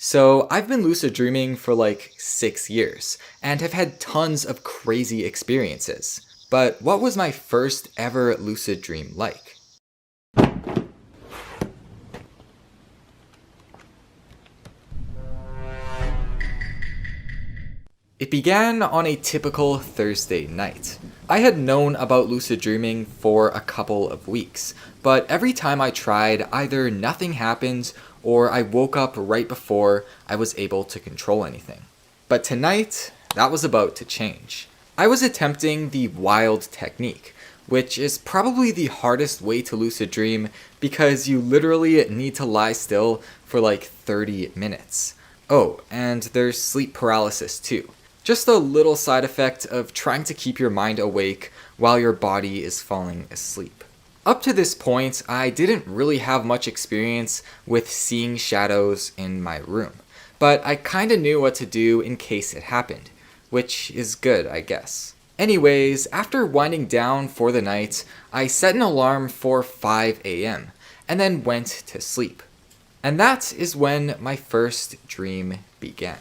So, I've been lucid dreaming for like 6 years, and have had tons of crazy experiences. But what was my first ever lucid dream like? It began on a typical Thursday night. I had known about lucid dreaming for a couple of weeks, but every time I tried, either nothing happened or I woke up right before I was able to control anything. But tonight, that was about to change. I was attempting the wild technique, which is probably the hardest way to lucid dream because you literally need to lie still for like 30 minutes. Oh, and there's sleep paralysis too. Just a little side effect of trying to keep your mind awake while your body is falling asleep. Up to this point, I didn't really have much experience with seeing shadows in my room, but I kinda knew what to do in case it happened, which is good, I guess. Anyways, after winding down for the night, I set an alarm for 5 a.m. and then went to sleep. And that is when my first dream began.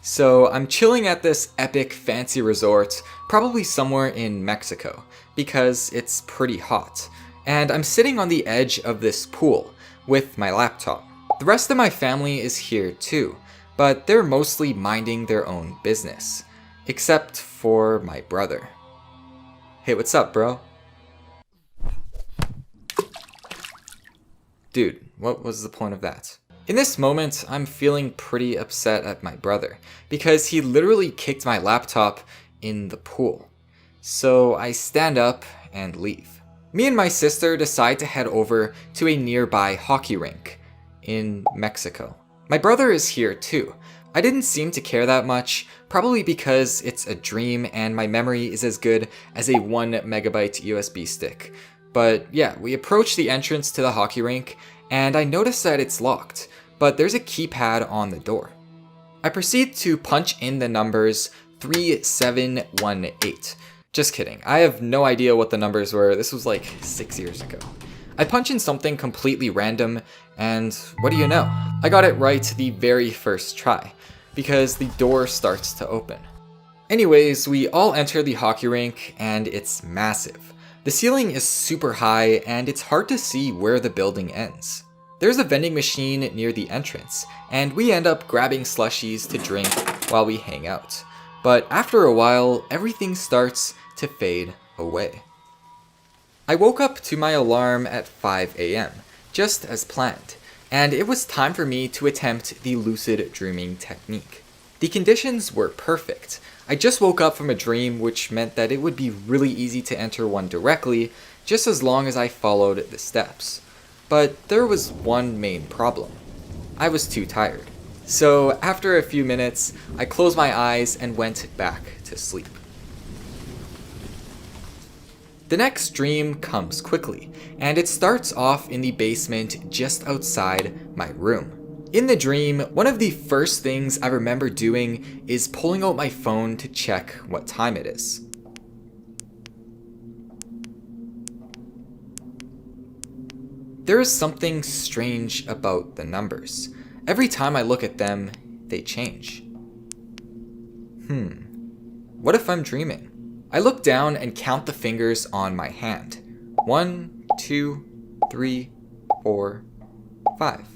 So I'm chilling at this epic fancy resort, probably somewhere in Mexico, because it's pretty hot. And I'm sitting on the edge of this pool with my laptop. The rest of my family is here too, but they're mostly minding their own business. Except for my brother. Hey, what's up, bro? Dude, what was the point of that? In this moment, I'm feeling pretty upset at my brother, because he literally kicked my laptop in the pool. So I stand up and leave. Me and my sister decide to head over to a nearby hockey rink in Mexico. My brother is here too. I didn't seem to care that much, probably because it's a dream and my memory is as good as a 1 megabyte USB stick. But yeah, we approach the entrance to the hockey rink, and I notice that it's locked, but there's a keypad on the door. I proceed to punch in the numbers 3718. Just kidding, I have no idea what the numbers were, this was like 6 years ago. I punch in something completely random, and what do you know? I got it right the very first try, because the door starts to open. Anyways, we all enter the hockey rink, and it's massive. The ceiling is super high, and it's hard to see where the building ends. There's a vending machine near the entrance, and we end up grabbing slushies to drink while we hang out. But after a while, everything starts to fade away. I woke up to my alarm at 5 a.m., just as planned, and it was time for me to attempt the lucid dreaming technique. The conditions were perfect. I just woke up from a dream, which meant that it would be really easy to enter one directly, just as long as I followed the steps. But there was one main problem. I was too tired. So after a few minutes, I closed my eyes and went back to sleep. The next dream comes quickly, and it starts off in the basement just outside my room. In the dream, one of the first things I remember doing is pulling out my phone to check what time it is. There is something strange about the numbers. Every time I look at them, they change. What if I'm dreaming? I look down and count the fingers on my hand. 1, 2, 3, 4, 5.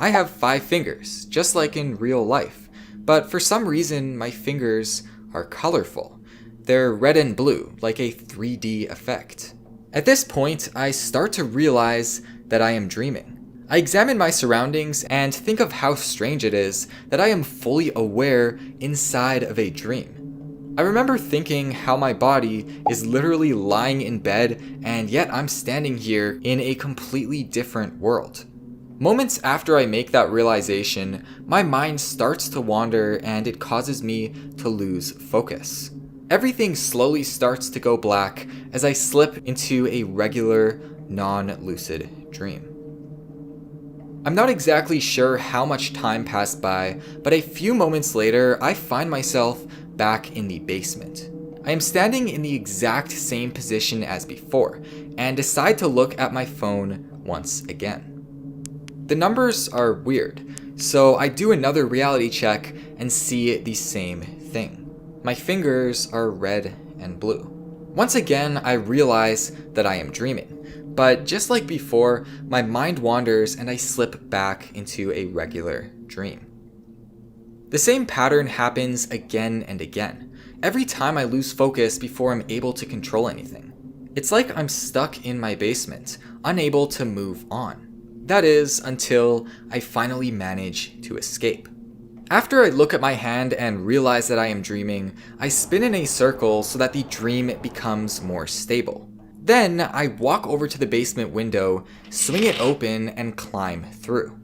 I have 5 fingers, just like in real life, but for some reason my fingers are colorful. They're red and blue, like a 3D effect. At this point, I start to realize that I am dreaming. I examine my surroundings and think of how strange it is that I am fully aware inside of a dream. I remember thinking how my body is literally lying in bed, and yet I'm standing here in a completely different world. Moments after I make that realization, my mind starts to wander and it causes me to lose focus. Everything slowly starts to go black as I slip into a regular, non-lucid dream. I'm not exactly sure how much time passed by, but a few moments later, I find myself back in the basement. I am standing in the exact same position as before, and decide to look at my phone once again. The numbers are weird, so I do another reality check and see the same thing. My fingers are red and blue. Once again, I realize that I am dreaming, but just like before, my mind wanders and I slip back into a regular dream. The same pattern happens again and again, every time I lose focus before I'm able to control anything. It's like I'm stuck in my basement, unable to move on. That is, until I finally manage to escape. After I look at my hand and realize that I am dreaming, I spin in a circle so that the dream becomes more stable. Then I walk over to the basement window, swing it open, and climb through.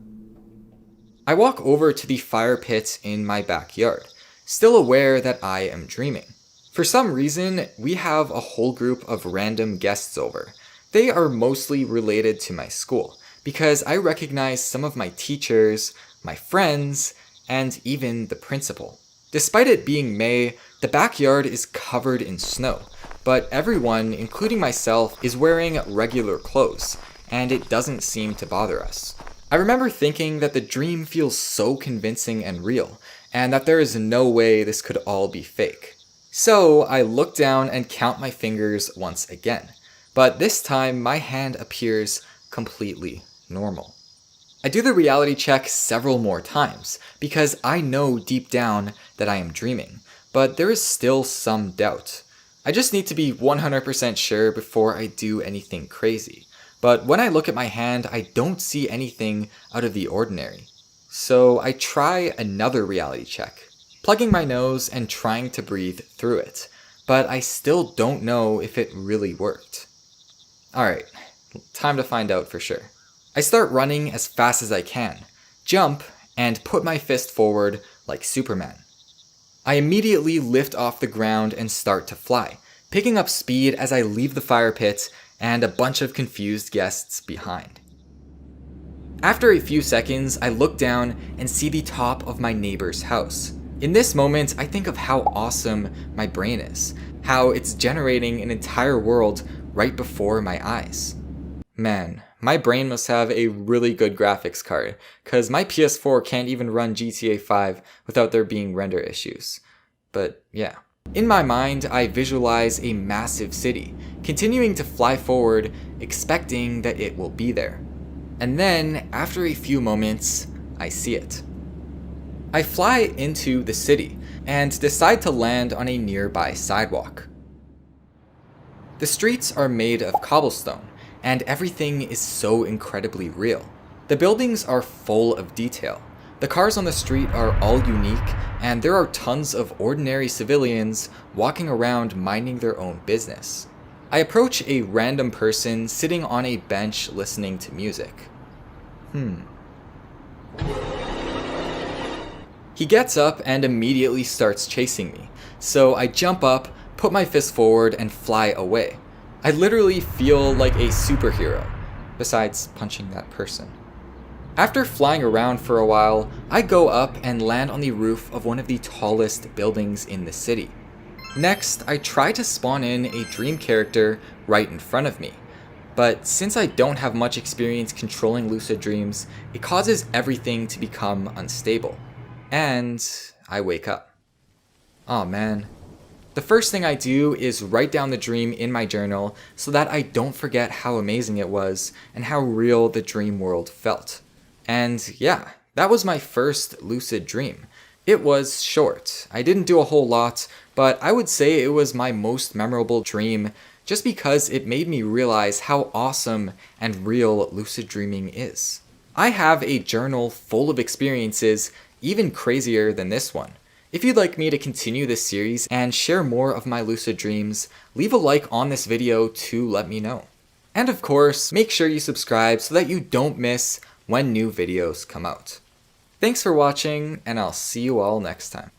I walk over to the fire pit in my backyard, still aware that I am dreaming. For some reason, we have a whole group of random guests over. They are mostly related to my school, because I recognize some of my teachers, my friends, and even the principal. Despite it being May, the backyard is covered in snow, but everyone, including myself, is wearing regular clothes, and it doesn't seem to bother us. I remember thinking that the dream feels so convincing and real, and that there is no way this could all be fake. So I look down and count my fingers once again, but this time my hand appears completely normal. I do the reality check several more times, because I know deep down that I am dreaming, but there is still some doubt. I just need to be 100% sure before I do anything crazy. But when I look at my hand, I don't see anything out of the ordinary. So I try another reality check, plugging my nose and trying to breathe through it, but I still don't know if it really worked. Alright, time to find out for sure. I start running as fast as I can, jump, and put my fist forward like Superman. I immediately lift off the ground and start to fly, picking up speed as I leave the fire pit and a bunch of confused guests behind. After a few seconds, I look down and see the top of my neighbor's house. In this moment, I think of how awesome my brain is, how it's generating an entire world right before my eyes. Man, my brain must have a really good graphics card, cause my PS4 can't even run GTA 5 without there being render issues. But yeah. In my mind, I visualize a massive city, continuing to fly forward, expecting that it will be there. And then, after a few moments, I see it. I fly into the city, and decide to land on a nearby sidewalk. The streets are made of cobblestone, and everything is so incredibly real. The buildings are full of detail. The cars on the street are all unique, and there are tons of ordinary civilians walking around minding their own business. I approach a random person sitting on a bench listening to music. He gets up and immediately starts chasing me, so I jump up, put my fist forward, and fly away. I literally feel like a superhero, besides punching that person. After flying around for a while, I go up and land on the roof of one of the tallest buildings in the city. Next, I try to spawn in a dream character right in front of me, but since I don't have much experience controlling lucid dreams, it causes everything to become unstable. And I wake up. Aw man. The first thing I do is write down the dream in my journal so that I don't forget how amazing it was and how real the dream world felt. And yeah, that was my first lucid dream. It was short. I didn't do a whole lot, but I would say it was my most memorable dream just because it made me realize how awesome and real lucid dreaming is. I have a journal full of experiences even crazier than this one. If you'd like me to continue this series and share more of my lucid dreams, leave a like on this video to let me know. And of course, make sure you subscribe so that you don't miss when new videos come out. Thanks for watching, and I'll see you all next time.